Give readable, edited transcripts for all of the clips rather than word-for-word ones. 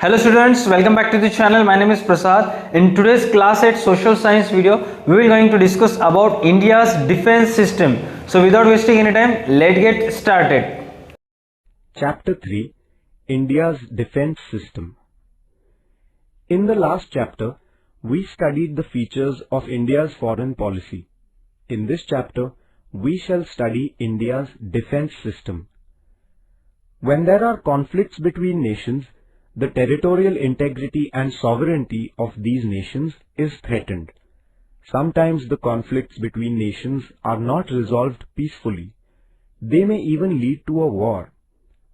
Hello students, welcome back to the channel. My name is Prasad. In today's class 8 social science video, we will going to discuss about India's defense system. So without wasting any time, let's get started. Chapter 3, India's Defense System. In the last chapter, we studied the features of India's foreign policy. In this chapter, we shall study India's defense system. When there are conflicts between nations, the territorial integrity and sovereignty of these nations is threatened. Sometimes the conflicts between nations are not resolved peacefully. They may even lead to a war.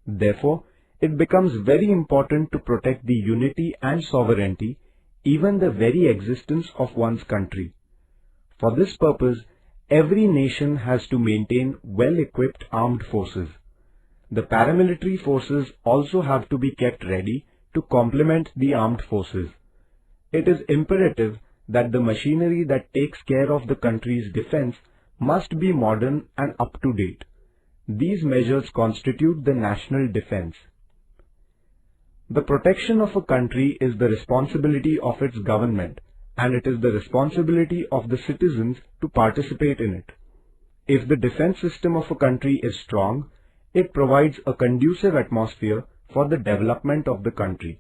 Therefore, it becomes very important to protect the unity and sovereignty, even the very existence of one's country. For this purpose, every nation has to maintain well-equipped armed forces. The paramilitary forces also have to be kept ready to complement the armed forces. It is imperative that the machinery that takes care of the country's defense must be modern and up-to-date. These measures constitute the national defense. The protection of a country is the responsibility of its government, and it is the responsibility of the citizens to participate in it. If the defense system of a country is strong, it provides a conducive atmosphere for the development of the country.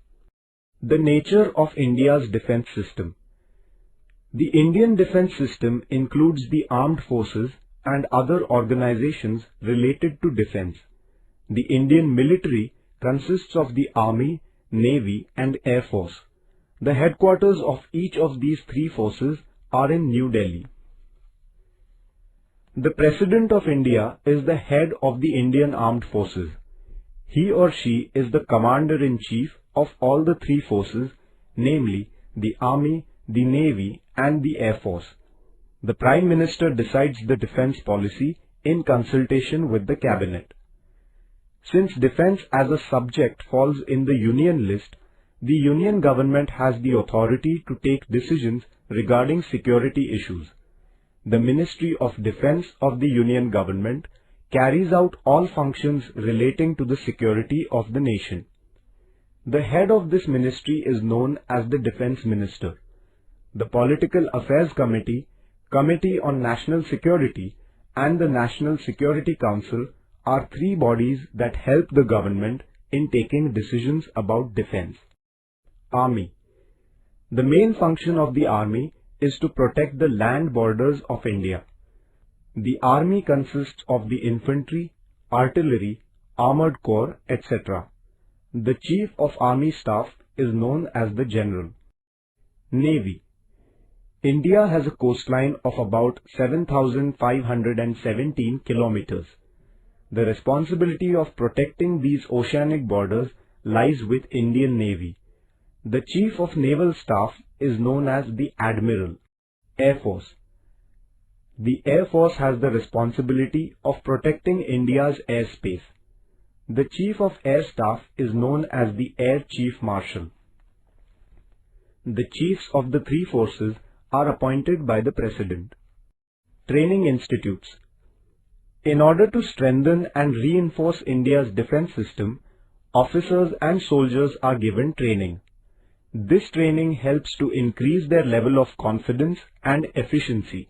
The nature of India's defense system. The Indian defense system includes the armed forces and other organizations related to defense. The Indian military consists of the Army, Navy and Air Force. The headquarters of each of these three forces are in New Delhi. The President of India is the head of the Indian Armed Forces. He or she is the Commander-in-Chief of all the three forces, namely the Army, the Navy and the Air Force. The Prime Minister decides the defense policy in consultation with the Cabinet. Since defense as a subject falls in the Union list, the Union government has the authority to take decisions regarding security issues. The Ministry of Defense of the Union government carries out all functions relating to the security of the nation. The head of this ministry is known as the Defense Minister. The Political Affairs Committee, Committee on National Security and the National Security Council are three bodies that help the government in taking decisions about defense. Army. The main function of the Army is to protect the land borders of India. The Army consists of the infantry, artillery, armored corps, etc. The Chief of Army Staff is known as the General. Navy. India has a coastline of about 7,517 kilometers. The responsibility of protecting these oceanic borders lies with Indian Navy. The Chief of Naval Staff is known as the Admiral. Air Force. The Air Force has the responsibility of protecting India's airspace. The Chief of Air Staff is known as the Air Chief Marshal. The chiefs of the three forces are appointed by the President. Training institutes. In order to strengthen and reinforce India's defense system, officers and soldiers are given training. This training helps to increase their level of confidence and efficiency.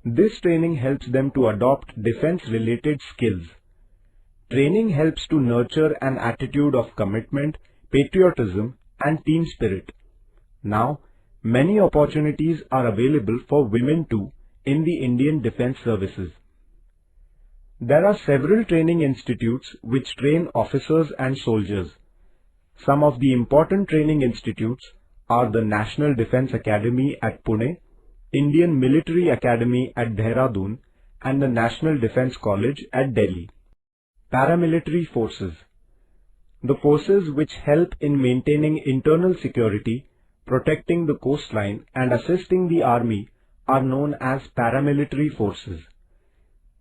This training helps them to adopt defense-related skills. Training helps to nurture an attitude of commitment, patriotism and team spirit. Now, many opportunities are available for women too in the Indian Defence Services. There are several training institutes which train officers and soldiers. Some of the important training institutes are the National Defence Academy at Pune, Indian Military Academy at Dehradun and the National Defence College at Delhi. Paramilitary forces. The forces which help in maintaining internal security, protecting the coastline and assisting the army are known as paramilitary forces.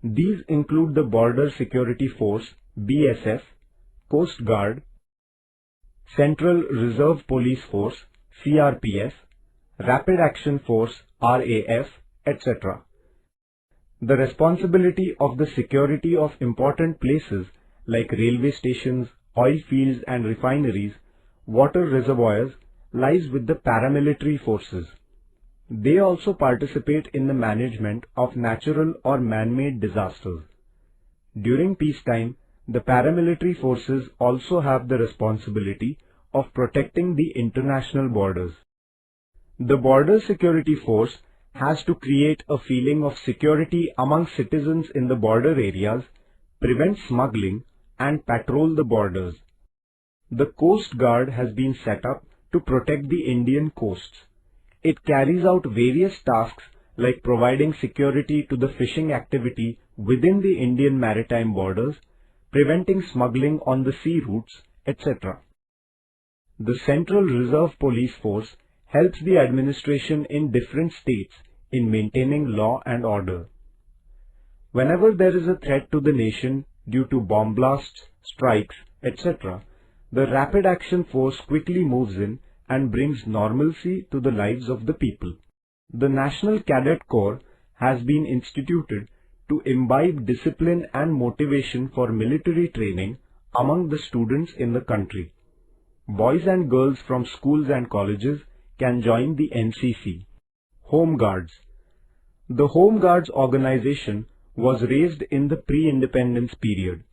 These include the Border Security Force (BSF), Coast Guard, Central Reserve Police Force (CRPF), Rapid Action Force (RAF), etc. The responsibility of the security of important places like railway stations, oil fields and refineries water reservoirs lies with the paramilitary forces. They also participate in the management of natural or man-made disasters. During peacetime, the paramilitary forces also have the responsibility of protecting the international borders. The Border Security Force has to create a feeling of security among citizens in the border areas, prevent smuggling, and patrol the borders. The Coast Guard has been set up to protect the Indian coasts. It carries out various tasks like providing security to the fishing activity within the Indian maritime borders, preventing smuggling on the sea routes, etc. The Central Reserve Police Force helps the administration in different states in maintaining law and order. Whenever there is a threat to the nation due to bomb blasts, strikes, etc., the Rapid Action Force quickly moves in and brings normalcy to the lives of the people. The National Cadet Corps has been instituted to imbibe discipline and motivation for military training among the students in the country. Boys and girls from schools and colleges can join the NCC. Home Guards. The Home Guards organization was raised in the pre-independence period.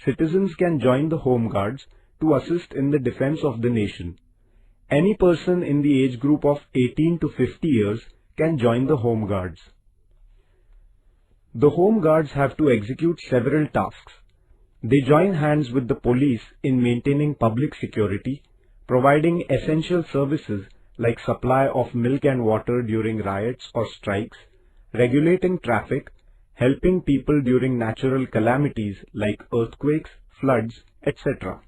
Citizens can join the Home Guards to assist in the defense of the nation. Any person in the age group of 18 to 50 years can join the Home Guards. The Home Guards have to execute several tasks. They join hands with the police in maintaining public security, providing essential services like supply of milk and water during riots or strikes, regulating traffic, helping people during natural calamities like earthquakes, floods, etc.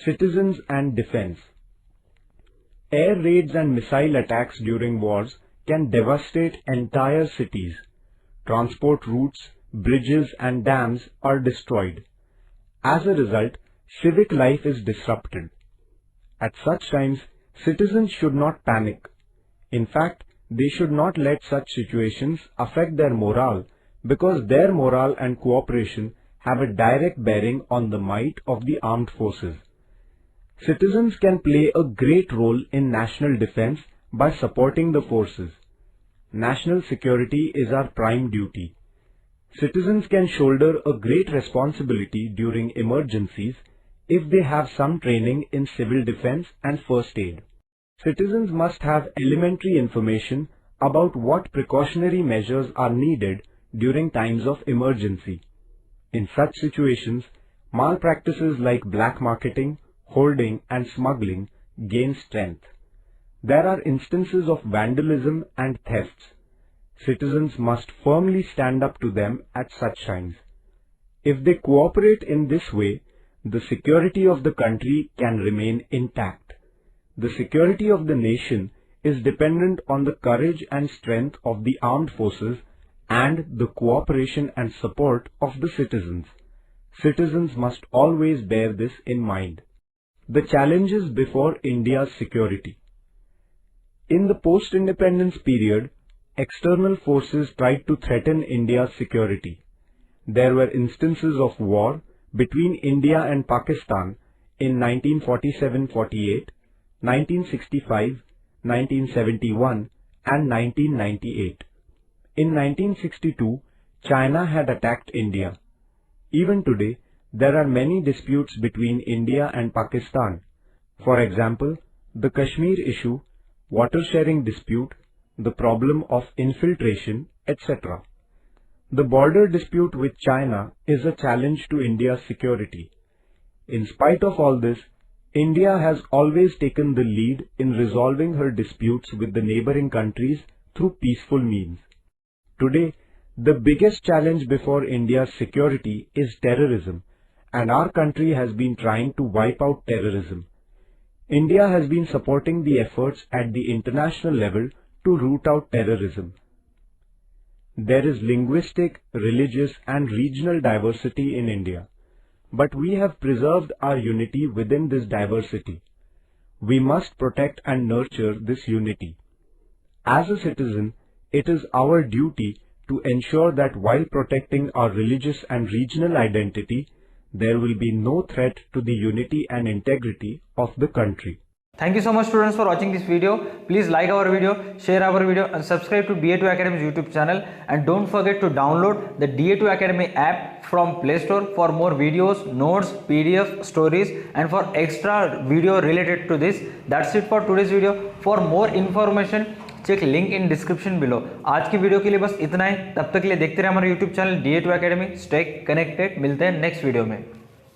Citizens and defense. Air raids and missile attacks during wars can devastate entire cities. Transport routes, bridges and dams are destroyed. As a result, civic life is disrupted. At such times, citizens should not panic. In fact, they should not let such situations affect their morale, because their morale and cooperation have a direct bearing on the might of the armed forces. Citizens can play a great role in national defense by supporting the forces. National security is our prime duty. Citizens can shoulder a great responsibility during emergencies if they have some training in civil defense and first aid. Citizens must have elementary information about what precautionary measures are needed during times of emergency. In such situations, malpractices like black marketing, hoarding and smuggling gain strength. There are instances of vandalism and thefts. Citizens must firmly stand up to them at such times. If they cooperate in this way, the security of the country can remain intact. The security of the nation is dependent on the courage and strength of the armed forces and the cooperation and support of the citizens. Citizens must always bear this in mind. The challenges before India's security. In the post-independence period, external forces tried to threaten India's security. There were instances of war between India and Pakistan in 1947-48, 1965, 1971 and 1998. In 1962, China had attacked India. Even today, there are many disputes between India and Pakistan. For example, the Kashmir issue, water sharing dispute, the problem of infiltration, etc. The border dispute with China is a challenge to India's security. In spite of all this, India has always taken the lead in resolving her disputes with the neighboring countries through peaceful means. Today, the biggest challenge before India's security is terrorism, and our country has been trying to wipe out terrorism. India has been supporting the efforts at the international level to root out terrorism. There is linguistic, religious and regional diversity in India, but we have preserved our unity within this diversity. We must protect and nurture this unity. As a citizen, it is our duty to ensure that while protecting our religious and regional identity, there will be no threat to the unity and integrity of the country. Thank you so much students for watching this video. Please like our video, share our video and subscribe to da2 Academy's YouTube channel, and don't forget to download the da2 Academy app from Play Store for more videos, notes, PDF, stories and for extra video related to this. That's it for today's video. For more information check link in description below. आज की video के लिए बस इतना ही। तब तक के लिए देखते रहे हमारा YouTube channel da2 Academy। Stay connected, मिलते हैं नेक्स्ट वीडियो में।